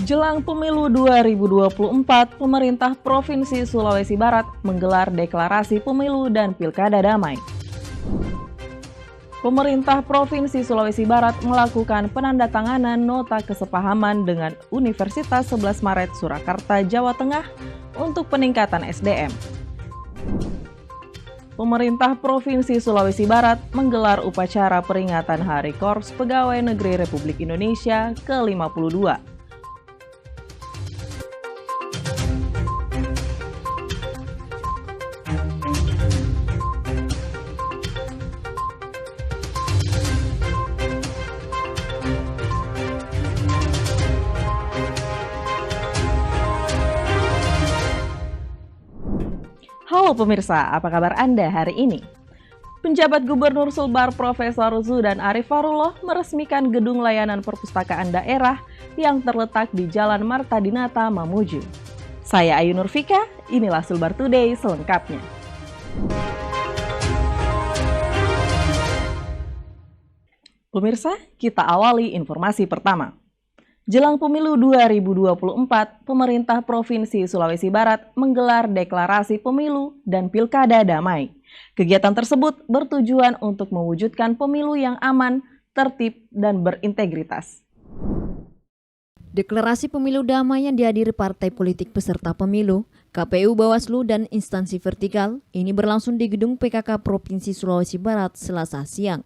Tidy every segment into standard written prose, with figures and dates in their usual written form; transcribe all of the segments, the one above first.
Jelang pemilu 2024, pemerintah Provinsi Sulawesi Barat menggelar deklarasi pemilu dan pilkada damai. Pemerintah Provinsi Sulawesi Barat melakukan penandatanganan nota kesepahaman dengan Universitas 11 Maret Surakarta, Jawa Tengah untuk peningkatan SDM. Pemerintah Provinsi Sulawesi Barat menggelar upacara peringatan Hari Korps Pegawai Negeri Republik Indonesia ke-52. Halo pemirsa, apa kabar Anda hari ini? Penjabat Gubernur Sulbar Profesor Zudan Arif Fahrullah meresmikan gedung layanan perpustakaan daerah yang terletak di Jalan Marta Dinata, Mamuju. Saya Ayu Nurfika, inilah Sulbar Today selengkapnya. Pemirsa, kita awali informasi pertama. Jelang pemilu 2024, pemerintah Provinsi Sulawesi Barat menggelar deklarasi pemilu dan pilkada damai. Kegiatan tersebut bertujuan untuk mewujudkan pemilu yang aman, tertib, dan berintegritas. Deklarasi pemilu damai yang dihadiri partai politik peserta pemilu, KPU, Bawaslu, dan instansi vertikal ini berlangsung di Gedung PKK Provinsi Sulawesi Barat Selasa siang.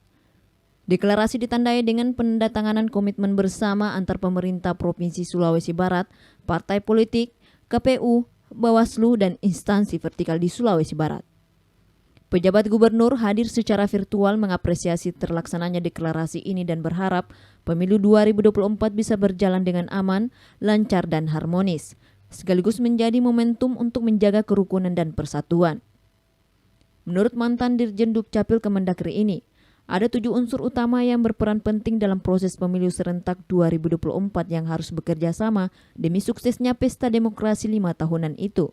Deklarasi ditandai dengan penandatanganan komitmen bersama antar pemerintah Provinsi Sulawesi Barat, partai politik, KPU, Bawaslu, dan instansi vertikal di Sulawesi Barat. Pejabat gubernur hadir secara virtual mengapresiasi terlaksananya deklarasi ini dan berharap pemilu 2024 bisa berjalan dengan aman, lancar, dan harmonis, sekaligus menjadi momentum untuk menjaga kerukunan dan persatuan. Menurut mantan Dirjen Dukcapil Kemendagri ini, ada 7 unsur utama yang berperan penting dalam proses pemilu serentak 2024 yang harus bekerja sama demi suksesnya pesta demokrasi 5 tahunan itu.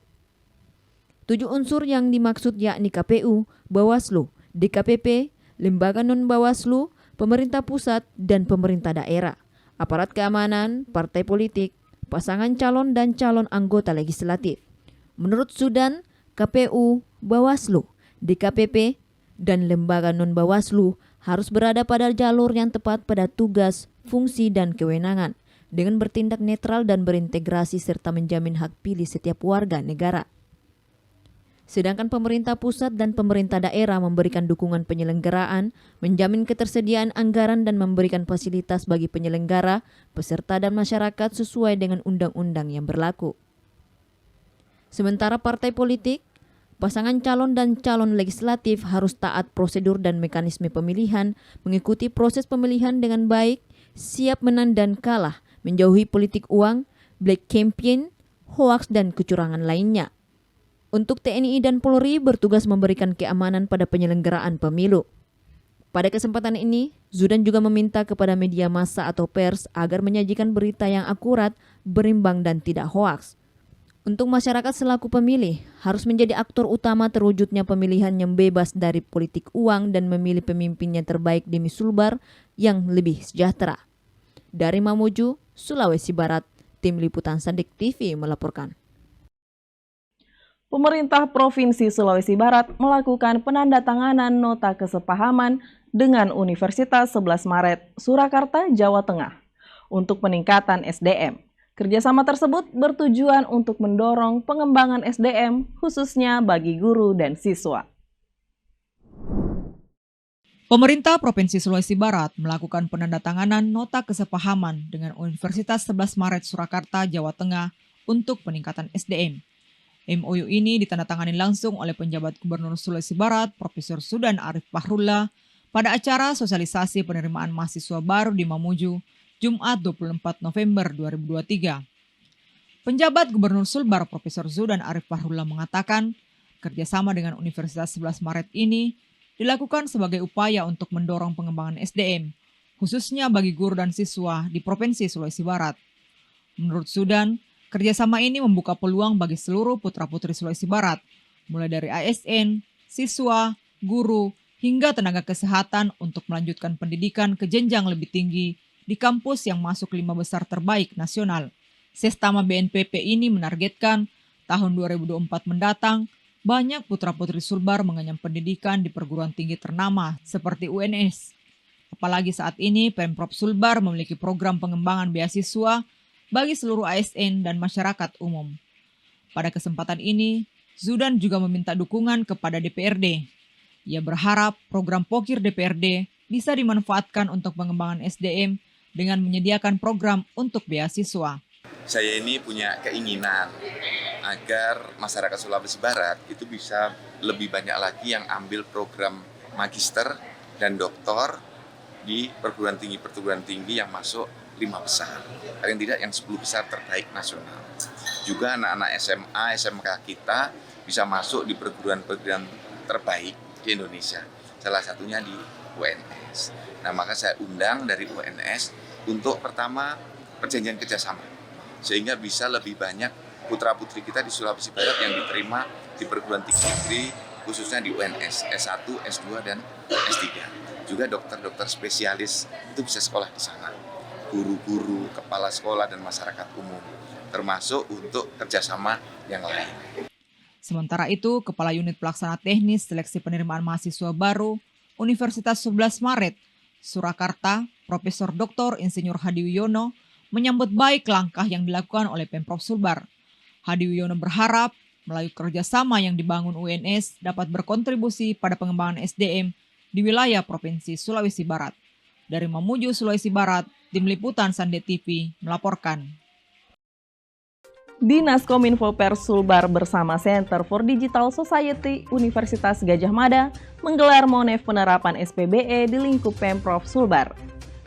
7 unsur yang dimaksud yakni KPU, Bawaslu, DKPP, lembaga non-Bawaslu, pemerintah pusat, dan pemerintah daerah, aparat keamanan, partai politik, pasangan calon dan calon anggota legislatif. Menurut Zudan, KPU, Bawaslu, DKPP, dan lembaga non-Bawaslu harus berada pada jalur yang tepat pada tugas, fungsi, dan kewenangan dengan bertindak netral dan berintegrasi serta menjamin hak pilih setiap warga negara. Sedangkan pemerintah pusat dan pemerintah daerah memberikan dukungan penyelenggaraan, menjamin ketersediaan anggaran dan memberikan fasilitas bagi penyelenggara, peserta, dan masyarakat sesuai dengan undang-undang yang berlaku. Sementara partai politik, pasangan calon dan calon legislatif harus taat prosedur dan mekanisme pemilihan, mengikuti proses pemilihan dengan baik, siap menang dan kalah, menjauhi politik uang, black campaign, hoaks, dan kecurangan lainnya. Untuk TNI dan Polri bertugas memberikan keamanan pada penyelenggaraan pemilu. Pada kesempatan ini, Zudan juga meminta kepada media massa atau pers agar menyajikan berita yang akurat, berimbang, dan tidak hoaks. Untuk masyarakat selaku pemilih, harus menjadi aktor utama terwujudnya pemilihan yang bebas dari politik uang dan memilih pemimpin yang terbaik demi Sulbar yang lebih sejahtera. Dari Mamuju, Sulawesi Barat, Tim Liputan Sandik TV melaporkan. Pemerintah Provinsi Sulawesi Barat melakukan penandatanganan nota kesepahaman dengan Universitas 11 Maret Surakarta, Jawa Tengah untuk peningkatan SDM. Kerjasama tersebut bertujuan untuk mendorong pengembangan SDM khususnya bagi guru dan siswa. Pemerintah Provinsi Sulawesi Barat melakukan penandatanganan nota kesepahaman dengan Universitas 11 Maret Surakarta, Jawa Tengah untuk peningkatan SDM. MOU ini ditandatangani langsung oleh penjabat Gubernur Sulawesi Barat, Profesor Zudan Arif Fahrullah, pada acara sosialisasi penerimaan mahasiswa baru di Mamuju, Jumat 24 November 2023. Penjabat Gubernur Sulbar Profesor Zudan Arif Fahrullah mengatakan, kerjasama dengan Universitas 11 Maret ini dilakukan sebagai upaya untuk mendorong pengembangan SDM, khususnya bagi guru dan siswa di Provinsi Sulawesi Barat. Menurut Zudan, kerjasama ini membuka peluang bagi seluruh putra-putri Sulawesi Barat, mulai dari ASN, siswa, guru, hingga tenaga kesehatan untuk melanjutkan pendidikan ke jenjang lebih tinggi di kampus yang masuk 5 besar terbaik nasional, Sestama BNPB ini menargetkan tahun 2024 mendatang banyak putra-putri Sulbar mengenyam pendidikan di perguruan tinggi ternama seperti UNS. Apalagi saat ini Pemprov Sulbar memiliki program pengembangan beasiswa bagi seluruh ASN dan masyarakat umum. Pada kesempatan ini, Zudan juga meminta dukungan kepada DPRD. Ia berharap program Pokir DPRD bisa dimanfaatkan untuk pengembangan SDM dengan menyediakan program untuk beasiswa. Saya ini punya keinginan agar masyarakat Sulawesi Barat itu bisa lebih banyak lagi yang ambil program magister dan doktor di perguruan tinggi yang masuk 5 besar. Paling tidak yang 10 besar terbaik nasional. Juga anak-anak SMA, SMK kita bisa masuk di perguruan-perguruan terbaik di Indonesia. Salah satunya di UNS. Nah, maka saya undang dari UNS untuk pertama perjanjian kerjasama. Sehingga bisa lebih banyak putra-putri kita di Sulawesi Barat yang diterima di perguruan tinggi negeri, khususnya di UNS, S1, S2, dan S3. Juga dokter-dokter spesialis itu bisa sekolah di sana. Guru-guru, kepala sekolah, dan masyarakat umum. Termasuk untuk kerjasama yang lain. Sementara itu, Kepala Unit Pelaksana Teknis Seleksi Penerimaan Mahasiswa Baru Universitas 11 Maret, Surakarta, Profesor Dr. Insinyur Hadi Wiono, menyambut baik langkah yang dilakukan oleh Pemprov Sulbar. Hadi Wiono berharap melalui kerjasama yang dibangun UNS dapat berkontribusi pada pengembangan SDM di wilayah Provinsi Sulawesi Barat. Dari Mamuju, Sulawesi Barat, Tim Liputan Sande TV melaporkan. Dinas Kominfo Pers Sulbar bersama Center for Digital Society Universitas Gadjah Mada menggelar Monef penerapan SPBE di lingkup Pemprov Sulbar.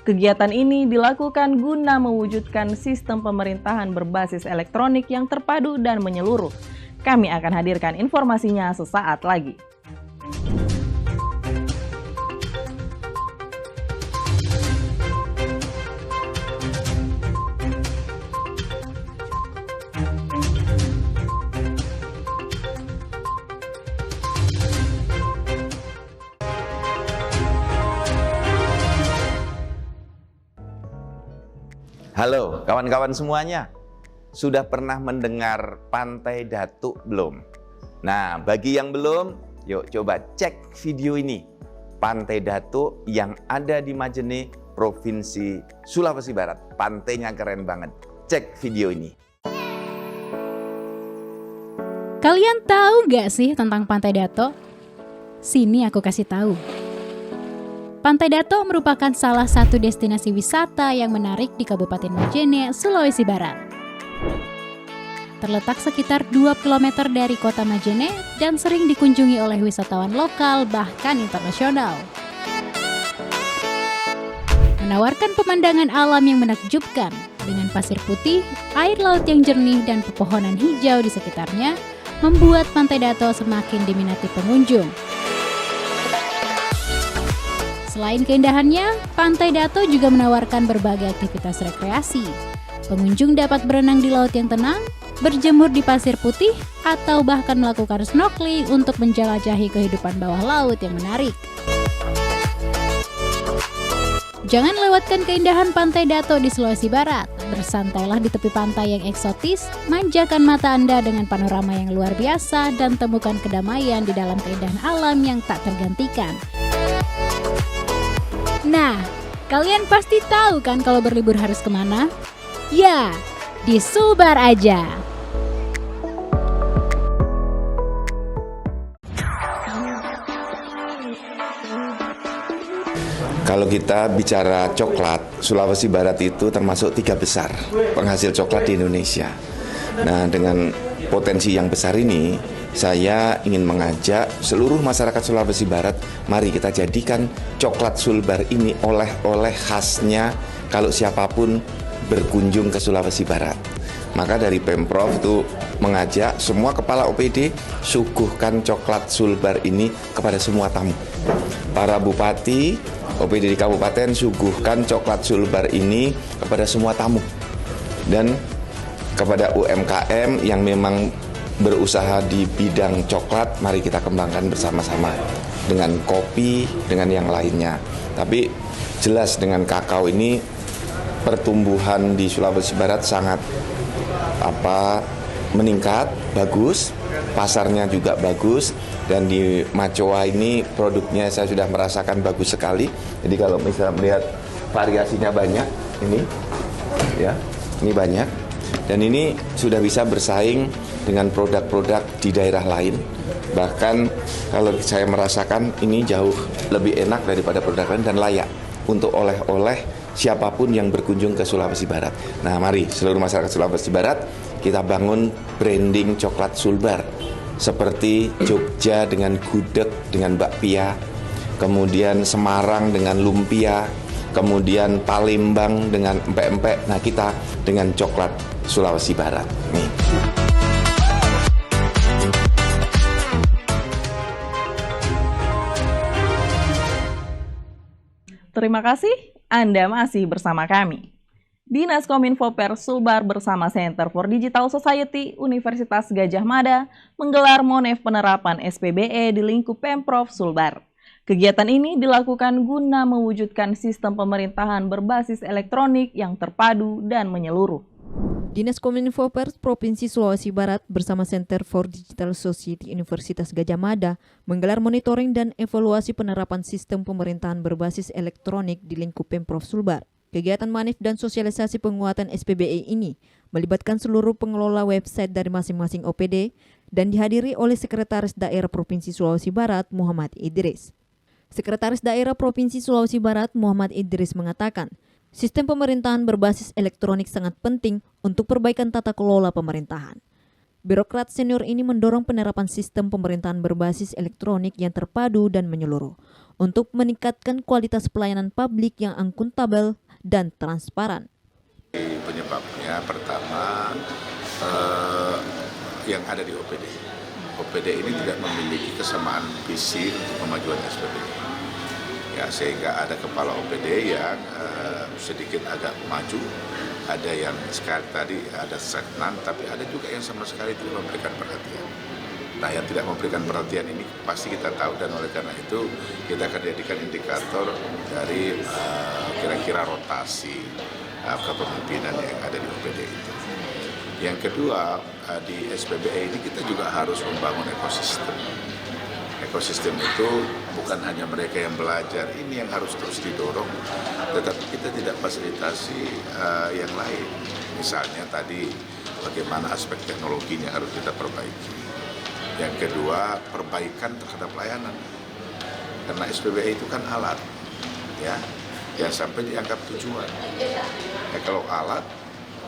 Kegiatan ini dilakukan guna mewujudkan sistem pemerintahan berbasis elektronik yang terpadu dan menyeluruh. Kami akan hadirkan informasinya sesaat lagi. Halo kawan-kawan semuanya, sudah pernah mendengar Pantai Datuk belum? Nah, bagi yang belum, yuk coba cek video ini. Pantai Datuk yang ada di Majene, Provinsi Sulawesi Barat. Pantainya keren banget. Cek video ini. Kalian tahu nggak sih tentang Pantai Datuk? Sini aku kasih tahu. Pantai Datuk merupakan salah satu destinasi wisata yang menarik di Kabupaten Majene, Sulawesi Barat. Terletak sekitar 2 km dari kota Majene dan sering dikunjungi oleh wisatawan lokal bahkan internasional. Menawarkan pemandangan alam yang menakjubkan dengan pasir putih, air laut yang jernih dan pepohonan hijau di sekitarnya membuat Pantai Datuk semakin diminati pengunjung. Selain keindahannya, Pantai Datuk juga menawarkan berbagai aktivitas rekreasi. Pengunjung dapat berenang di laut yang tenang, berjemur di pasir putih, atau bahkan melakukan snorkeling untuk menjelajahi kehidupan bawah laut yang menarik. Jangan lewatkan keindahan Pantai Datuk di Sulawesi Barat. Bersantailah di tepi pantai yang eksotis, manjakan mata Anda dengan panorama yang luar biasa, dan temukan kedamaian di dalam keindahan alam yang tak tergantikan. Nah, kalian pasti tahu kan kalau berlibur harus kemana? Ya, di Sulbar aja. Kalau kita bicara coklat, Sulawesi Barat itu termasuk 3 besar penghasil coklat di Indonesia. Nah, dengan potensi yang besar ini, saya ingin mengajak seluruh masyarakat Sulawesi Barat, mari kita jadikan coklat Sulbar ini oleh-oleh khasnya kalau siapapun berkunjung ke Sulawesi Barat. Maka dari Pemprov itu mengajak semua kepala OPD suguhkan coklat Sulbar ini kepada semua tamu. Para bupati, OPD di kabupaten suguhkan coklat Sulbar ini kepada semua tamu. Dan kepada UMKM yang memang berusaha di bidang coklat, mari kita kembangkan bersama-sama dengan kopi, dengan yang lainnya. Tapi jelas dengan kakao ini pertumbuhan di Sulawesi Barat sangat meningkat, bagus, pasarnya juga bagus, dan di Macoa ini produknya saya sudah merasakan bagus sekali. Jadi kalau misalnya melihat variasinya banyak, ini banyak, dan ini sudah bisa bersaing dengan produk-produk di daerah lain. Bahkan kalau saya merasakan ini jauh lebih enak daripada produk lain dan layak untuk oleh-oleh siapapun yang berkunjung ke Sulawesi Barat. Nah, mari seluruh masyarakat Sulawesi Barat kita bangun branding coklat Sulbar seperti Jogja dengan gudeg dengan bakpia, kemudian Semarang dengan lumpia, kemudian Palembang dengan empek-empek. Nah, kita dengan coklat Sulawesi Barat. Nih. Terima kasih Anda masih bersama kami. Dinas Kominfo Pers Sulbar bersama Center for Digital Society Universitas Gadjah Mada menggelar Monef penerapan SPBE di lingkup Pemprov Sulbar. Kegiatan ini dilakukan guna mewujudkan sistem pemerintahan berbasis elektronik yang terpadu dan menyeluruh. Dinas Kominfo Pers Provinsi Sulawesi Barat bersama Center for Digital Society Universitas Gadjah Mada menggelar monitoring dan evaluasi penerapan sistem pemerintahan berbasis elektronik di lingkup Pemprov Sulbar. Kegiatan manif dan sosialisasi penguatan SPBE ini melibatkan seluruh pengelola website dari masing-masing OPD dan dihadiri oleh Sekretaris Daerah Provinsi Sulawesi Barat Muhammad Idris. Sekretaris Daerah Provinsi Sulawesi Barat Muhammad Idris mengatakan, sistem pemerintahan berbasis elektronik sangat penting untuk perbaikan tata kelola pemerintahan. Birokrat senior ini mendorong penerapan sistem pemerintahan berbasis elektronik yang terpadu dan menyeluruh untuk meningkatkan kualitas pelayanan publik yang akuntabel dan transparan. Penyebabnya pertama yang ada di OPD. OPD ini tidak memiliki kesamaan visi untuk kemajuan SPBE. Ya, sehingga ada kepala OPD yang sedikit agak maju, ada yang sekali tadi ada stagnan, tapi ada juga yang sama sekali tidak memberikan perhatian. Nah, yang tidak memberikan perhatian ini pasti kita tahu, dan oleh karena itu kita akan jadikan indikator dari kira-kira rotasi kepemimpinan yang ada di OPD itu. Yang kedua, di SPBE ini kita juga harus membangun ekosistem. Ekosistem itu bukan hanya mereka yang belajar, ini yang harus terus didorong, tetapi kita tidak fasilitasi yang lain. Misalnya tadi bagaimana aspek teknologinya harus kita perbaiki. Yang kedua, perbaikan terhadap layanan. Karena SPBE itu kan alat, ya sampai dianggap tujuan. Ya, kalau alat,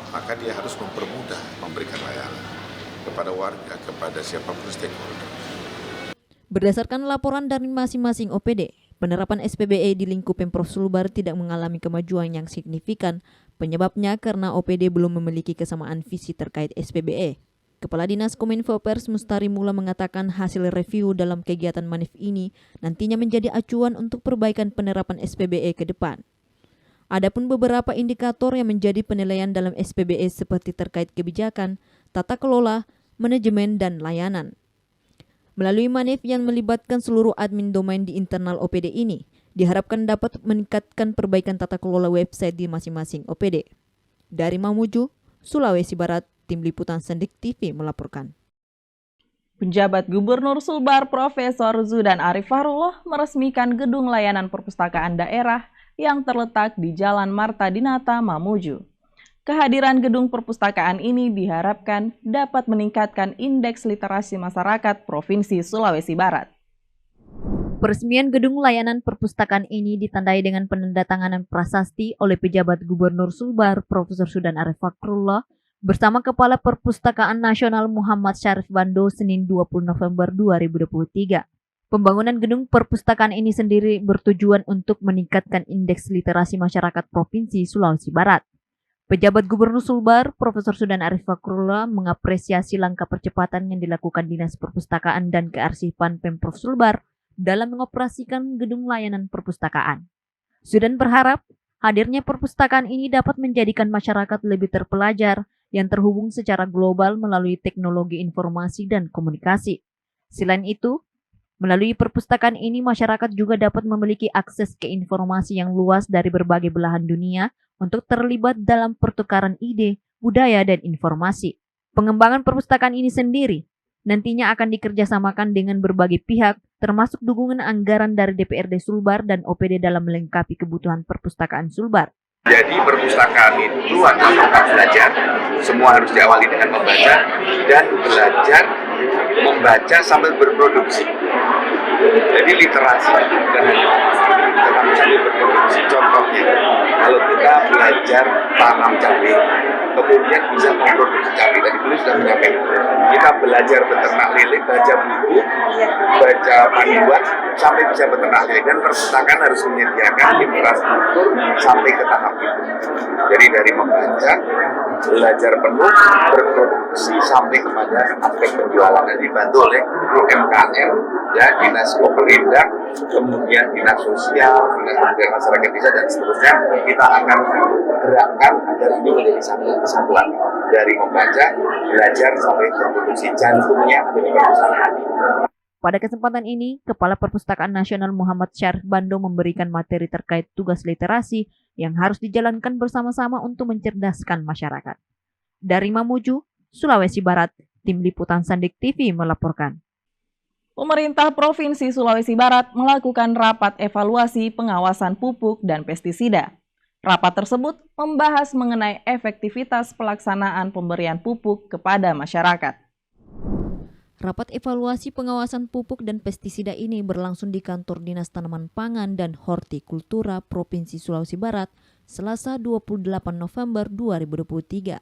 maka dia harus mempermudah memberikan layanan kepada warga, kepada siapapun stakeholder. Berdasarkan laporan dari masing-masing OPD, penerapan SPBE di lingkup Pemprov Sulbar tidak mengalami kemajuan yang signifikan. Penyebabnya karena OPD belum memiliki kesamaan visi terkait SPBE. Kepala Dinas Kominfo Pers Mustari Mula mengatakan hasil review dalam kegiatan manif ini nantinya menjadi acuan untuk perbaikan penerapan SPBE ke depan. Adapun beberapa indikator yang menjadi penilaian dalam SPBE seperti terkait kebijakan, tata kelola, manajemen, dan layanan. Melalui manif yang melibatkan seluruh admin domain di internal OPD ini, diharapkan dapat meningkatkan perbaikan tata kelola website di masing-masing OPD. Dari Mamuju, Sulawesi Barat, Tim Liputan Sendik TV melaporkan. Penjabat Gubernur Sulbar Profesor Zudan Arif Fahrullah meresmikan gedung layanan perpustakaan daerah yang terletak di Jalan Marta Dinata, Mamuju. Kehadiran gedung perpustakaan ini diharapkan dapat meningkatkan indeks literasi masyarakat Provinsi Sulawesi Barat. Peresmian gedung layanan perpustakaan ini ditandai dengan penandatanganan prasasti oleh Pejabat Gubernur Sulbar Profesor Zudan Arif Fahrullah bersama Kepala Perpustakaan Nasional Muhammad Syarif Bando Senin 20 November 2023. Pembangunan gedung perpustakaan ini sendiri bertujuan untuk meningkatkan indeks literasi masyarakat Provinsi Sulawesi Barat. Pejabat Gubernur Sulbar, Profesor Zudan Arif Fahrullah mengapresiasi langkah percepatan yang dilakukan Dinas Perpustakaan dan Kearsipan Pemprov Sulbar dalam mengoperasikan gedung layanan perpustakaan. Zudan berharap hadirnya perpustakaan ini dapat menjadikan masyarakat lebih terpelajar yang terhubung secara global melalui teknologi informasi dan komunikasi. Selain itu, melalui perpustakaan ini masyarakat juga dapat memiliki akses ke informasi yang luas dari berbagai belahan dunia untuk terlibat dalam pertukaran ide, budaya, dan informasi. Pengembangan perpustakaan ini sendiri nantinya akan dikerjasamakan dengan berbagai pihak, termasuk dukungan anggaran dari DPRD Sulbar dan OPD dalam melengkapi kebutuhan perpustakaan Sulbar. Jadi perpustakaan itu adalah tempat belajar. Semua harus diawali dengan membaca dan belajar membaca sambil berproduksi. Jadi literasi bukan hanya tetapi sambil berproduksi. Contohnya, kalau kita belajar tanam cabai, kemudian bisa memproduksi cabai. Tadi beliau sudah menyampaikan. Kita belajar beternak lele, baca buku, baca panduan, sampai bisa beternak lele. Dan perpustakaan harus menyediakan infrastruktur sampai ke tahap itu. Jadi dari membaca, belajar penuh, berproduksi sampai kepada aspek penjualan. Dan dibantu oleh UMKM, ya, Dinas Koperindak, kemudian Dinas Sosial, Dinas Pemberdayaan Masyarakat Desa, dan seterusnya. Kita akan gerakkan agar ini menjadi satu kesatuan. Dari membaca, belajar, sampai berproduksi, jantungnya ada di perpustakaan. Pada kesempatan ini, Kepala Perpustakaan Nasional Muhammad Syarif Bando memberikan materi terkait tugas literasi yang harus dijalankan bersama-sama untuk mencerdaskan masyarakat. Dari Mamuju, Sulawesi Barat, Tim Liputan Sandik TV melaporkan. Pemerintah Provinsi Sulawesi Barat melakukan rapat evaluasi pengawasan pupuk dan pestisida. Rapat tersebut membahas mengenai efektivitas pelaksanaan pemberian pupuk kepada masyarakat. Rapat evaluasi pengawasan pupuk dan pestisida ini berlangsung di Kantor Dinas Tanaman Pangan dan Hortikultura Provinsi Sulawesi Barat, Selasa 28 November 2023.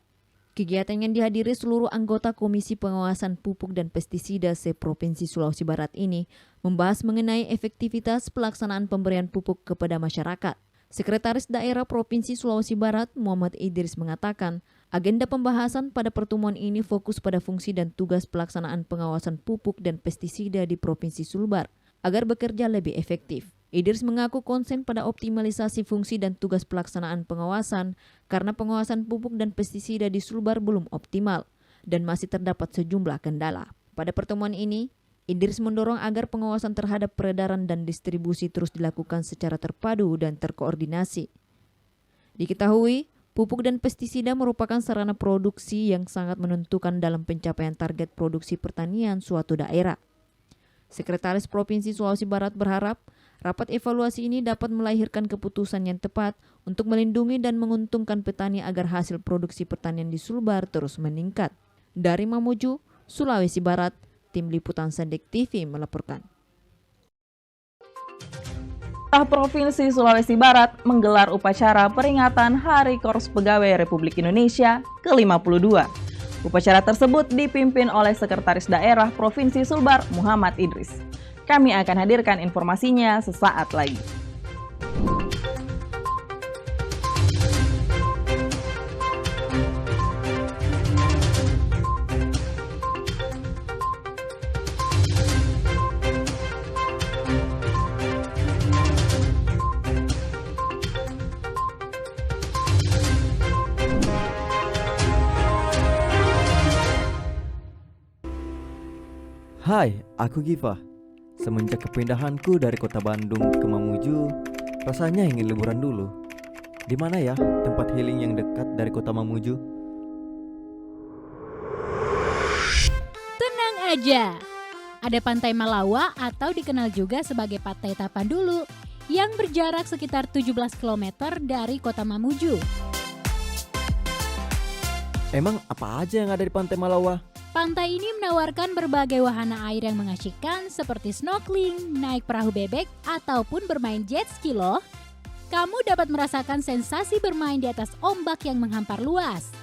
Kegiatan yang dihadiri seluruh anggota Komisi Pengawasan Pupuk dan Pestisida se-Provinsi Sulawesi Barat ini membahas mengenai efektivitas pelaksanaan pemberian pupuk kepada masyarakat. Sekretaris Daerah Provinsi Sulawesi Barat, Muhammad Idris mengatakan, agenda pembahasan pada pertemuan ini fokus pada fungsi dan tugas pelaksanaan pengawasan pupuk dan pestisida di Provinsi Sulbar agar bekerja lebih efektif. Idris mengaku konsen pada optimalisasi fungsi dan tugas pelaksanaan pengawasan karena pengawasan pupuk dan pestisida di Sulbar belum optimal dan masih terdapat sejumlah kendala. Pada pertemuan ini, Idris mendorong agar pengawasan terhadap peredaran dan distribusi terus dilakukan secara terpadu dan terkoordinasi. Diketahui, pupuk dan pestisida merupakan sarana produksi yang sangat menentukan dalam pencapaian target produksi pertanian suatu daerah. Sekretaris Provinsi Sulawesi Barat berharap rapat evaluasi ini dapat melahirkan keputusan yang tepat untuk melindungi dan menguntungkan petani agar hasil produksi pertanian di Sulbar terus meningkat. Dari Mamuju, Sulawesi Barat, Tim Liputan Sandik TV melaporkan. Provinsi Sulawesi Barat menggelar upacara peringatan Hari Korps Pegawai Republik Indonesia ke-52. Upacara tersebut dipimpin oleh Sekretaris Daerah Provinsi Sulbar, Muhammad Idris. Kami akan hadirkan informasinya sesaat lagi. Hai, aku Giva. Semenjak kepindahanku dari kota Bandung ke Mamuju, rasanya ingin liburan dulu. Di mana ya tempat healing yang dekat dari kota Mamuju? Tenang aja, ada Pantai Malawa atau dikenal juga sebagai Pantai Tapandulu yang berjarak sekitar 17 km dari kota Mamuju. Emang apa aja yang ada di Pantai Malawa? Pantai ini menawarkan berbagai wahana air yang mengasyikkan seperti snorkeling, naik perahu bebek, ataupun bermain jet ski loh. Kamu dapat merasakan sensasi bermain di atas ombak yang menghampar luas.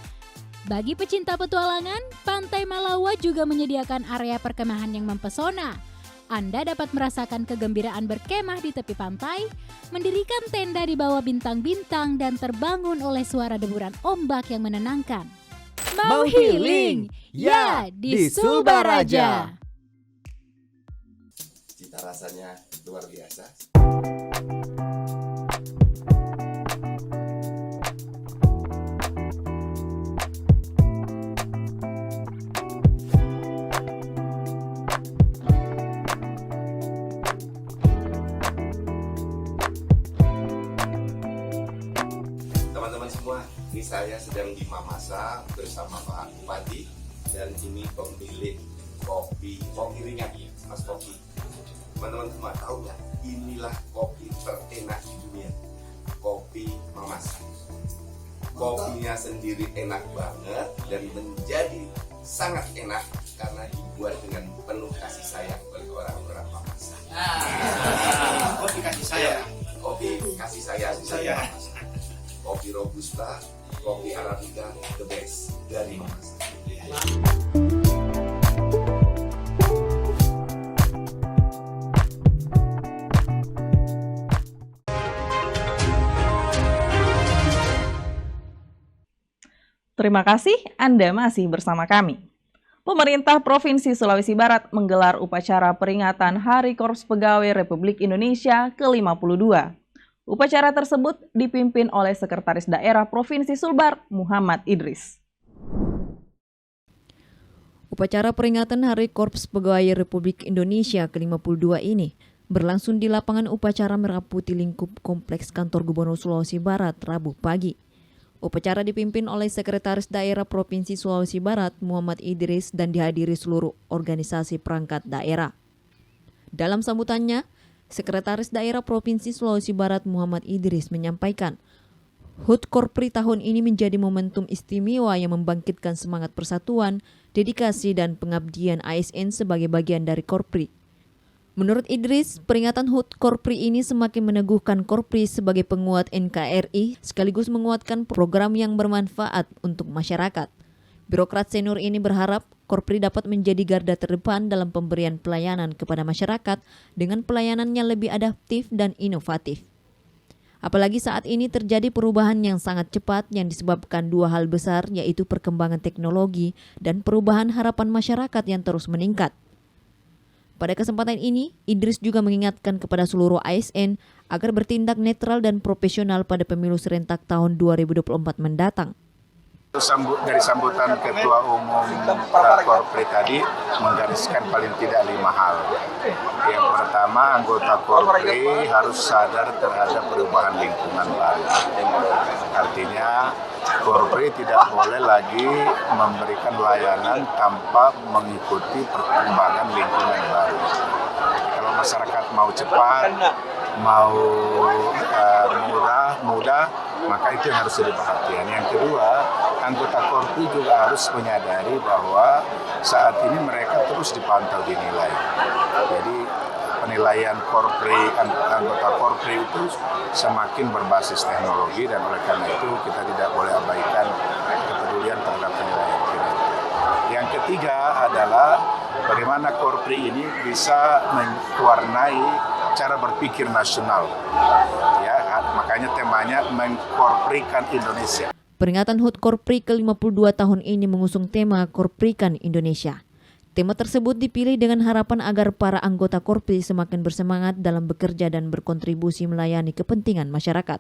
Bagi pecinta petualangan, Pantai Malawa juga menyediakan area perkemahan yang mempesona. Anda dapat merasakan kegembiraan berkemah di tepi pantai, mendirikan tenda di bawah bintang-bintang, dan terbangun oleh suara deburan ombak yang menenangkan. Mau healing? Ya, di Sulbaraja. Cita rasanya luar biasa. Teman-teman semua, ini saya sedang di Mamasa bersama Pak Bupati dan ini pemilik kopi ringan ya, Mas Kopi. Teman-teman semua tahu nggak? Inilah kopi terenak di dunia, kopi Mamas. Kopinya sendiri enak banget dan menjadi sangat enak karena dibuat dengan penuh kasih sayang oleh orang-orang Mamas. Kopi kasih sayang. Kopi kasih sayang saya. Kopi Robusta, kopi Arabica, the best dari Mamas. Terima kasih Anda masih bersama kami. Pemerintah Provinsi Sulawesi Barat menggelar upacara peringatan Hari Korps Pegawai Republik Indonesia ke-52. Upacara tersebut dipimpin oleh Sekretaris Daerah Provinsi Sulbar, Muhammad Idris. Upacara peringatan Hari Korps Pegawai Republik Indonesia ke-52 ini berlangsung di lapangan upacara Merah Putih lingkup Kompleks Kantor Gubernur Sulawesi Barat, Rabu pagi. Upacara dipimpin oleh Sekretaris Daerah Provinsi Sulawesi Barat, Muhammad Idris, dan dihadiri seluruh organisasi perangkat daerah. Dalam sambutannya, Sekretaris Daerah Provinsi Sulawesi Barat, Muhammad Idris, menyampaikan, HUT Korpri tahun ini menjadi momentum istimewa yang membangkitkan semangat persatuan, dedikasi, dan pengabdian ASN sebagai bagian dari Korpri. Menurut Idris, peringatan HUT Korpri ini semakin meneguhkan Korpri sebagai penguat NKRI sekaligus menguatkan program yang bermanfaat untuk masyarakat. Birokrat senior ini berharap Korpri dapat menjadi garda terdepan dalam pemberian pelayanan kepada masyarakat dengan pelayanan yang lebih adaptif dan inovatif. Apalagi saat ini terjadi perubahan yang sangat cepat yang disebabkan dua hal besar, yaitu perkembangan teknologi dan perubahan harapan masyarakat yang terus meningkat. Pada kesempatan ini, Idris juga mengingatkan kepada seluruh ASN agar bertindak netral dan profesional pada pemilu serentak tahun 2024 mendatang. Dari sambutan Ketua Umum Korpri tadi menggariskan paling tidak 5 hal. Yang pertama, anggota Korpri harus sadar terhadap perubahan lingkungan baru. Artinya, Korpri tidak boleh lagi memberikan layanan tanpa mengikuti perkembangan lingkungan baru. Jadi, kalau masyarakat mau cepat, mau mudah, maka itu yang harus jadi perhatian. Yang kedua, anggota Korpri juga harus menyadari bahwa saat ini mereka terus dipantau dinilai. Jadi penilaian anggota Korpri itu semakin berbasis teknologi dan oleh karena itu kita tidak boleh abaikan kepedulian terhadap penilaian kinerja. Yang ketiga adalah bagaimana Korpri ini bisa mewarnai cara berpikir nasional. Ya, makanya temanya mengkorprikan Indonesia. Peringatan HUT Korpri ke-52 tahun ini mengusung tema Korprikan Indonesia. Tema tersebut dipilih dengan harapan agar para anggota Korpri semakin bersemangat dalam bekerja dan berkontribusi melayani kepentingan masyarakat.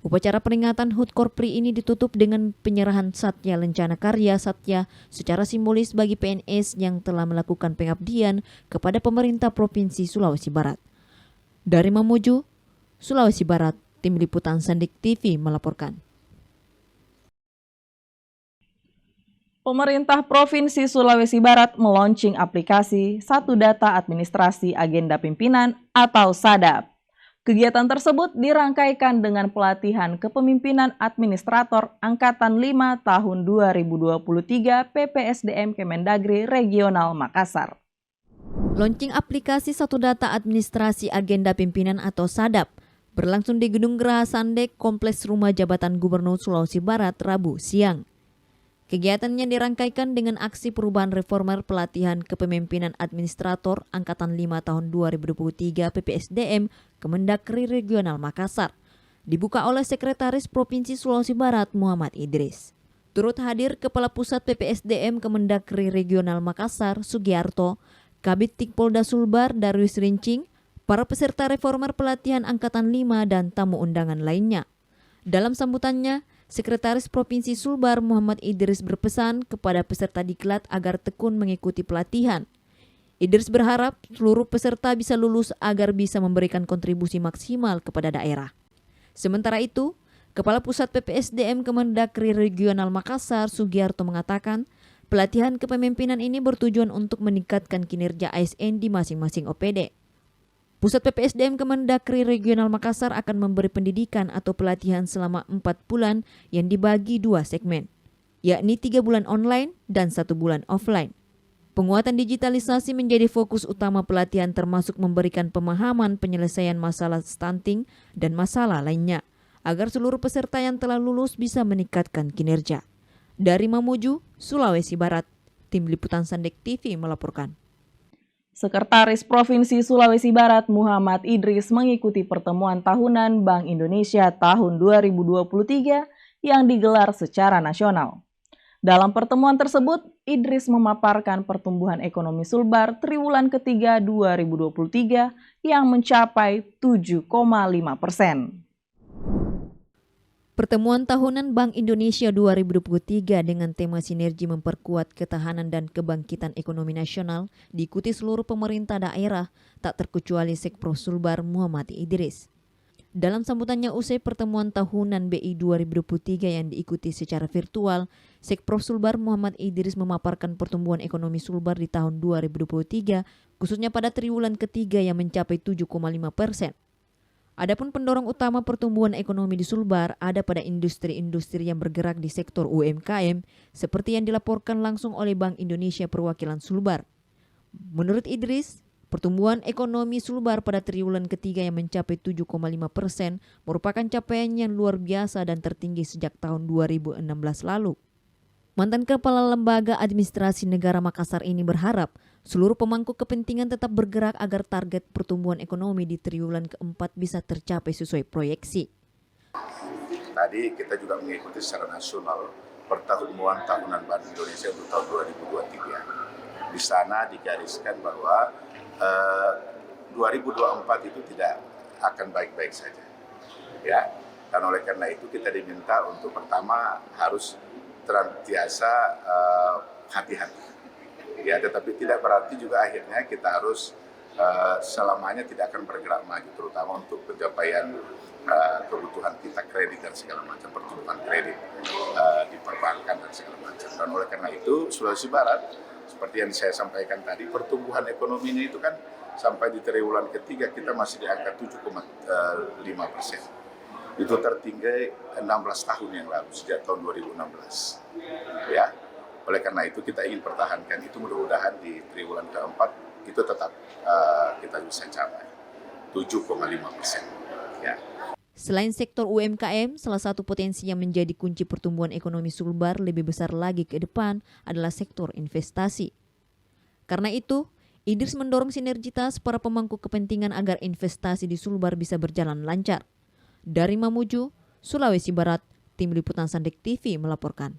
Upacara peringatan HUT Korpri ini ditutup dengan penyerahan Satya Lencana Karya Satya secara simbolis bagi PNS yang telah melakukan pengabdian kepada pemerintah Provinsi Sulawesi Barat. Dari Mamuju, Sulawesi Barat, Tim Liputan Sandik TV melaporkan. Pemerintah Provinsi Sulawesi Barat meluncing aplikasi Satu Data Administrasi Agenda Pimpinan atau SADAP. Kegiatan tersebut dirangkaikan dengan pelatihan kepemimpinan administrator Angkatan 5 tahun 2023 PPSDM Kemendagri Regional Makassar. Launching aplikasi Satu Data Administrasi Agenda Pimpinan atau SADAP berlangsung di Gedung Geraha Sandek, Kompleks Rumah Jabatan Gubernur Sulawesi Barat, Rabu siang. Kegiatannya dirangkaikan dengan aksi perubahan reformer pelatihan kepemimpinan administrator Angkatan 5 tahun 2023 PPSDM Kemendagri Regional Makassar, dibuka oleh Sekretaris Provinsi Sulawesi Barat Muhammad Idris. Turut hadir Kepala Pusat PPSDM Kemendagri Regional Makassar Sugiarto, Kabid Tikpolda Sulbar Darwis Rincing, para peserta reformer pelatihan Angkatan 5 dan tamu undangan lainnya. Dalam sambutannya, Sekretaris Provinsi Sulbar Muhammad Idris berpesan kepada peserta diklat agar tekun mengikuti pelatihan. Idris berharap seluruh peserta bisa lulus agar bisa memberikan kontribusi maksimal kepada daerah. Sementara itu, Kepala Pusat PPSDM Kemendagri Regional Makassar Sugiarto mengatakan, Pelatihan kepemimpinan ini bertujuan untuk meningkatkan kinerja ASN di masing-masing OPD. Pusat PPSDM Kemendagri Regional Makassar akan memberi pendidikan atau pelatihan selama 4 bulan yang dibagi 2 segmen, yakni 3 bulan online dan 1 bulan offline. Penguatan digitalisasi menjadi fokus utama pelatihan termasuk memberikan pemahaman penyelesaian masalah stunting dan masalah lainnya, agar seluruh peserta yang telah lulus bisa meningkatkan kinerja. Dari Mamuju, Sulawesi Barat, Tim Liputan Sandek TV melaporkan. Sekretaris Provinsi Sulawesi Barat Muhammad Idris mengikuti pertemuan tahunan Bank Indonesia tahun 2023 yang digelar secara nasional. Dalam pertemuan tersebut, Idris memaparkan pertumbuhan ekonomi Sulbar triwulan ketiga 2023 yang mencapai 7,5%. Pertemuan tahunan Bank Indonesia 2023 dengan tema sinergi memperkuat ketahanan dan kebangkitan ekonomi nasional diikuti seluruh pemerintah daerah, tak terkecuali Sekpro Sulbar Muhammad Idris. Dalam sambutannya usai pertemuan tahunan BI 2023 yang diikuti secara virtual, Sekpro Sulbar Muhammad Idris memaparkan pertumbuhan ekonomi Sulbar di tahun 2023, khususnya pada triwulan ketiga yang mencapai 7,5%. Adapun pendorong utama pertumbuhan ekonomi di Sulbar ada pada industri-industri yang bergerak di sektor UMKM, seperti yang dilaporkan langsung oleh Bank Indonesia perwakilan Sulbar. Menurut Idris, pertumbuhan ekonomi Sulbar pada triwulan ketiga yang mencapai 7,5% merupakan capaian yang luar biasa dan tertinggi sejak tahun 2016 lalu. Mantan Kepala Lembaga Administrasi Negara Makassar ini berharap seluruh pemangku kepentingan tetap bergerak agar target pertumbuhan ekonomi di triwulan keempat bisa tercapai sesuai proyeksi. Tadi kita juga mengikuti secara nasional pertemuan tahunan Bank Indonesia untuk tahun 2023. Di sana digariskan bahwa 2024 itu tidak akan baik-baik saja. Ya, dan oleh karena itu kita diminta untuk pertama harus terbiasa hati-hati. Ya, tetapi tidak berarti juga akhirnya kita harus selamanya tidak akan bergerak maju, terutama untuk pencapaian kebutuhan kita kredit dan segala macam, pertumbuhan kredit di perbankan dan segala macam. Dan oleh karena itu Sulawesi Barat, seperti yang saya sampaikan tadi, pertumbuhan ekonominya itu kan sampai di triwulan ketiga kita masih di angka 7,5%. Itu tertinggi 16 tahun yang lalu, sejak tahun 2016. Ya, oleh karena itu kita ingin pertahankan itu, mudah-mudahan di triwulan keempat itu tetap kita bisa capai 7,5%. Ya. Selain sektor UMKM, salah satu potensi yang menjadi kunci pertumbuhan ekonomi Sulbar lebih besar lagi ke depan adalah sektor investasi. Karena itu, Idris mendorong sinergitas para pemangku kepentingan agar investasi di Sulbar bisa berjalan lancar. Dari Mamuju, Sulawesi Barat, Tim Liputan Sandek TV melaporkan.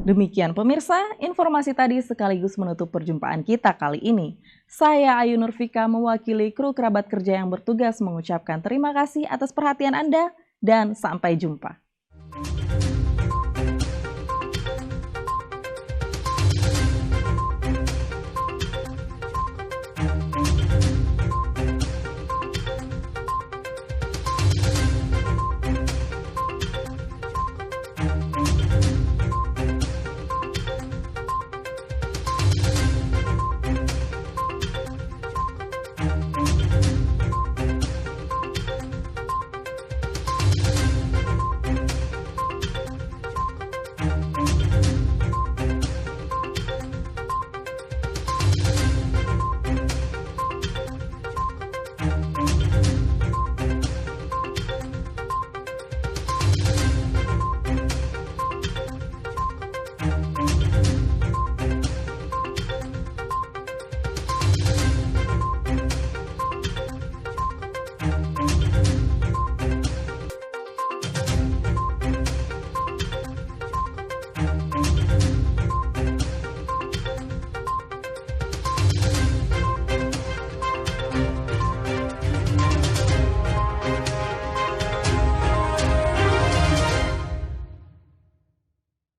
Demikian pemirsa, informasi tadi sekaligus menutup perjumpaan kita kali ini. Saya Ayu Nurfika mewakili kru kerabat kerja yang bertugas mengucapkan terima kasih atas perhatian Anda dan sampai jumpa.